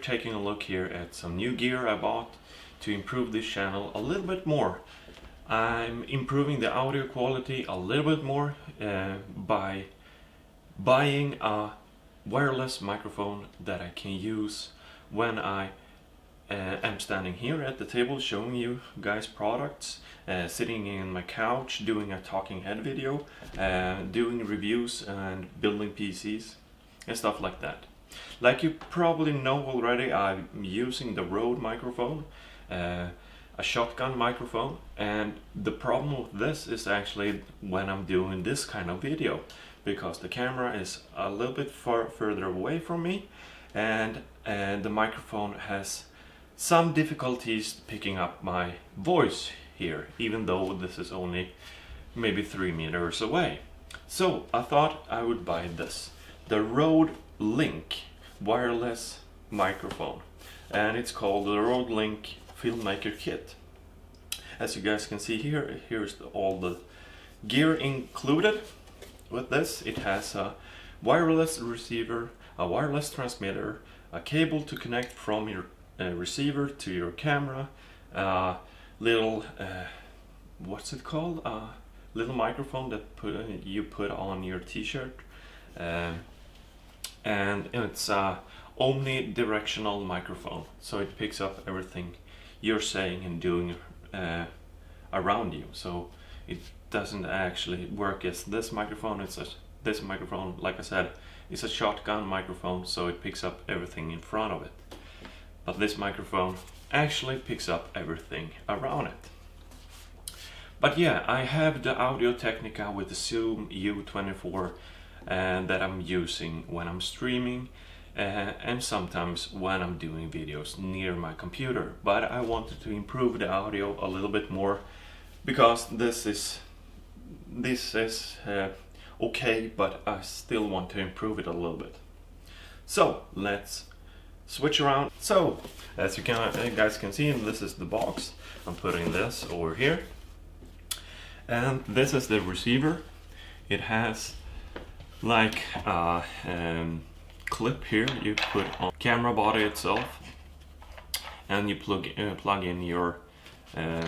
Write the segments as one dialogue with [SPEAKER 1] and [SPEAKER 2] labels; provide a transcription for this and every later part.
[SPEAKER 1] taking a look here at some new gear I bought to improve this channel a little bit more. I'm improving the audio quality a little bit more by buying a wireless microphone that I can use when I am standing here at the table showing you guys products, sitting in my couch doing a talking head video, doing reviews and building PCs and stuff like that. Like you probably know already, I'm using the Rode microphone, a shotgun microphone, and the problem with this is actually when I'm doing this kind of video, because the camera is a little bit further away from me, and the microphone has some difficulties picking up my voice here, even though this is only maybe 3 meters away. So I thought I would buy this, the RodeLink Wireless microphone, and it's called the RodeLink Filmmakers Kit. As you guys can see here, here's all the gear included with this. It has a wireless receiver, a wireless transmitter, a cable to connect from your receiver to your camera, little what's it called, little microphone that you put on your t-shirt, and it's a omnidirectional microphone, so it picks up everything you're saying and doing around you. So it doesn't actually work as this microphone. This microphone, like I said, is a shotgun microphone, so it picks up everything in front of it. But this microphone actually picks up everything around it. But yeah, I have the Audio Technica with the Zoom U24 that I'm using when I'm streaming and sometimes when I'm doing videos near my computer. But I wanted to improve the audio a little bit more, because this is okay, but I still want to improve it a little bit. So let's switch around. So as you guys can see, this is the box. I'm putting this over here, and this is the receiver. It has like a clip here you put on camera body itself, and you plug in your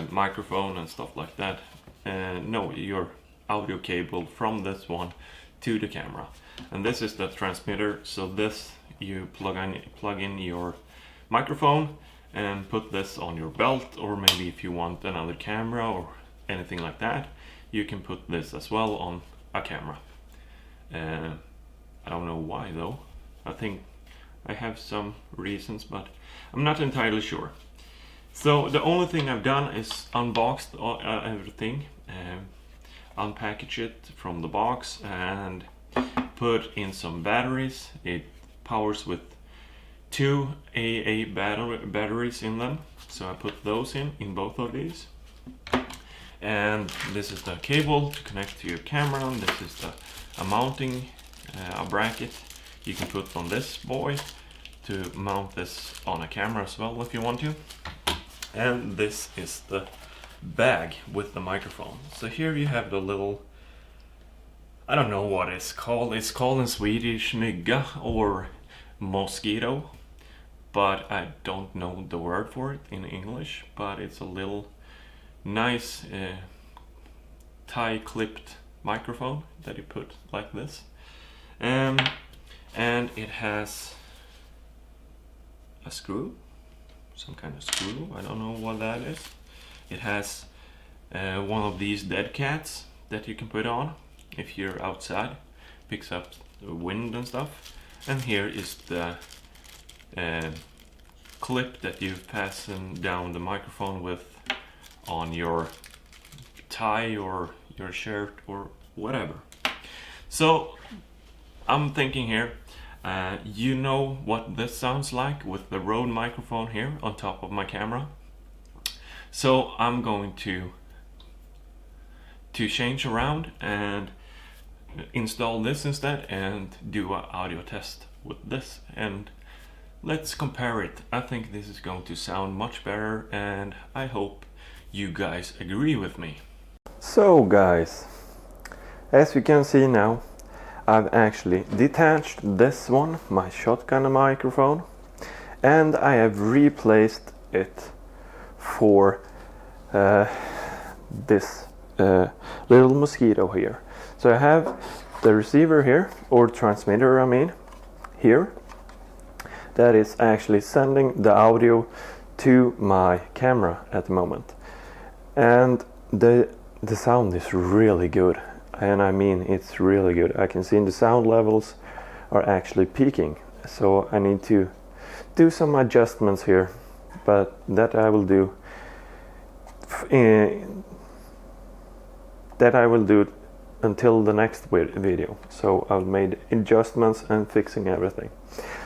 [SPEAKER 1] microphone and stuff like that. No, your audio cable from this one to the camera, and this is the transmitter. So this, you plug in your microphone and put this on your belt, or maybe if you want another camera or anything like that, you can put this as well on a camera. I don't know why though. I think I have some reasons, but I'm not entirely sure. So the only thing I've done is unboxed everything, unpackage it from the box and put in some batteries. It powers with 2 AA batteries in them, so I put those in both of these. And this is the cable to connect to your camera, and this is a mounting a bracket you can put on this boy to mount this on a camera as well if you want to. And this is the bag with the microphone. So here you have the little, I don't know what it's called. It's called in Swedish mygga or mosquito, but I don't know the word for it in English. But it's a little nice tie clipped microphone that you put like this, and it has a screw, some kind of screw, I don't know what that is. It has one of these dead cats that you can put on if you're outside, picks up the wind and stuff. And here is the clip that you fasten down the microphone with on your tie or your shirt or whatever. So I'm thinking here, you know what this sounds like with the Rode microphone here on top of my camera. So I'm going to change around and install this instead and do an audio test with this, and let's compare it. I think this is going to sound much better, and I hope you guys agree with me. So guys, as you can see now, I've actually detached this one, my shotgun microphone, and I have replaced it for this little mosquito here. So I have the receiver here, or transmitter I mean, here, that is actually sending the audio to my camera at the moment. And the sound is really good, and I mean it's really good. I can see the sound levels are actually peaking, so I need to do some adjustments here, but that I will do until the next video. So I've made adjustments and fixing everything.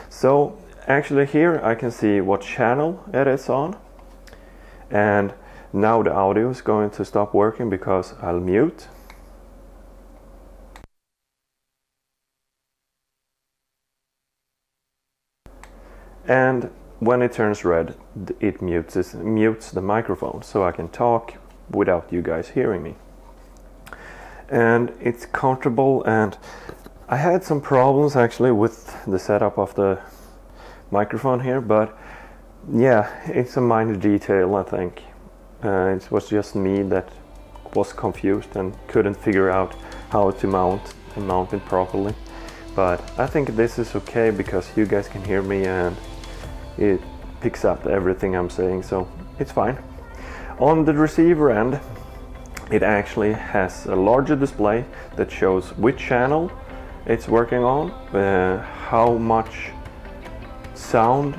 [SPEAKER 1] So actually here I can see what channel it is on, and now the audio is going to stop working because I'll mute. And when it turns red, it mutes the microphone, so I can talk without you guys hearing me. And it's comfortable, and I had some problems actually with the setup of the microphone here, but yeah, it's a minor detail, I think. It was just me that was confused and couldn't figure out how to mount it properly. But I think this is okay because you guys can hear me and it picks up everything I'm saying, so it's fine. On the receiver end, it actually has a larger display that shows which channel it's working on, how much sound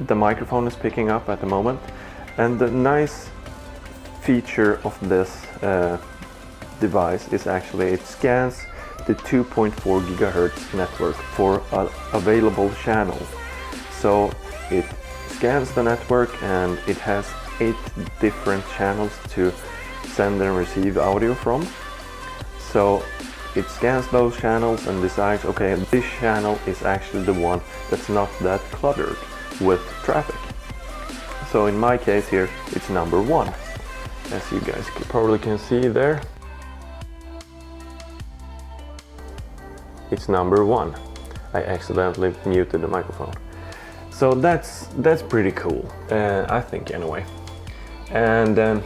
[SPEAKER 1] the microphone is picking up at the moment. And the nice feature of this device is actually it scans the 2.4 gigahertz network for available channels. So it scans the network, and it has 8 different channels to send and receive audio from. So it scans those channels and decides, okay, this channel is actually the one that's not that cluttered with traffic. So in my case here, it's number 1, as you guys probably can see there. It's number 1. I accidentally muted the microphone. So that's pretty cool, I think anyway. And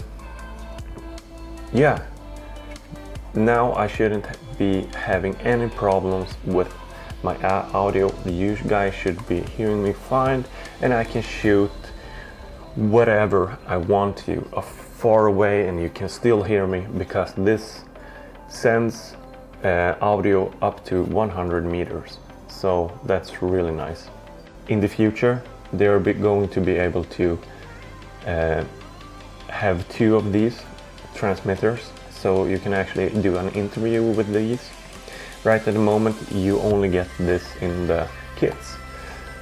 [SPEAKER 1] yeah, now I shouldn't be having any problems with my audio. You guys should be hearing me fine, and I can shoot whatever I want to far away, and you can still hear me because this sends audio up to 100 meters. So that's really nice. In the future, they're going to be able to have 2 of these transmitters, so you can actually do an interview with these. Right at the moment, you only get this in the kits.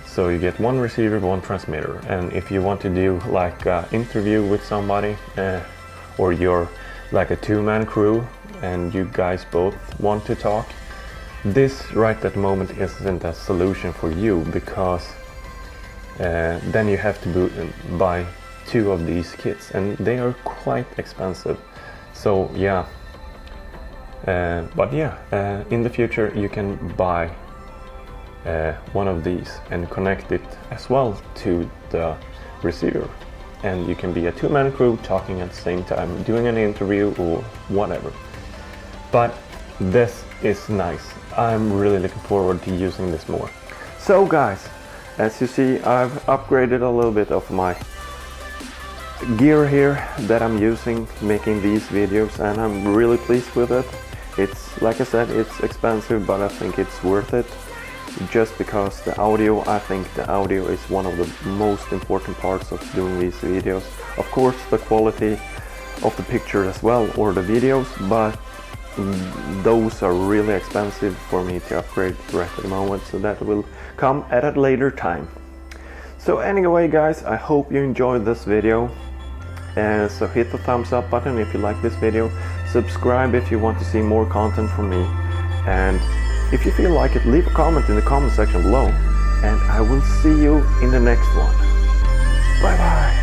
[SPEAKER 1] So you get 1 receiver, 1 transmitter, and if you want to do like an interview with somebody, or you're like a 2-man crew and you guys both want to talk, this right at the moment isn't a solution for you, because then you have to buy 2 of these kits, and they are quite expensive. So yeah, but yeah, in the future you can buy 1 of these and connect it as well to the receiver, and you can be a 2-man crew talking at the same time, doing an interview or whatever. But this is nice. I'm really looking forward to using this more. So guys, as you see, I've upgraded a little bit of my gear here that I'm using making these videos, and I'm really pleased with it. It's, like I said, it's expensive, but I think it's worth it, just because I think the audio is one of the most important parts of doing these videos. Of course, the quality of the picture as well, or the videos, but those are really expensive for me to upgrade right at the moment, so that will come at a later time. So anyway guys, I hope you enjoyed this video, and so hit the thumbs up button if you like this video, subscribe if you want to see more content from me, and if you feel like it, leave a comment in the comment section below, and I will see you in the next one. Bye bye.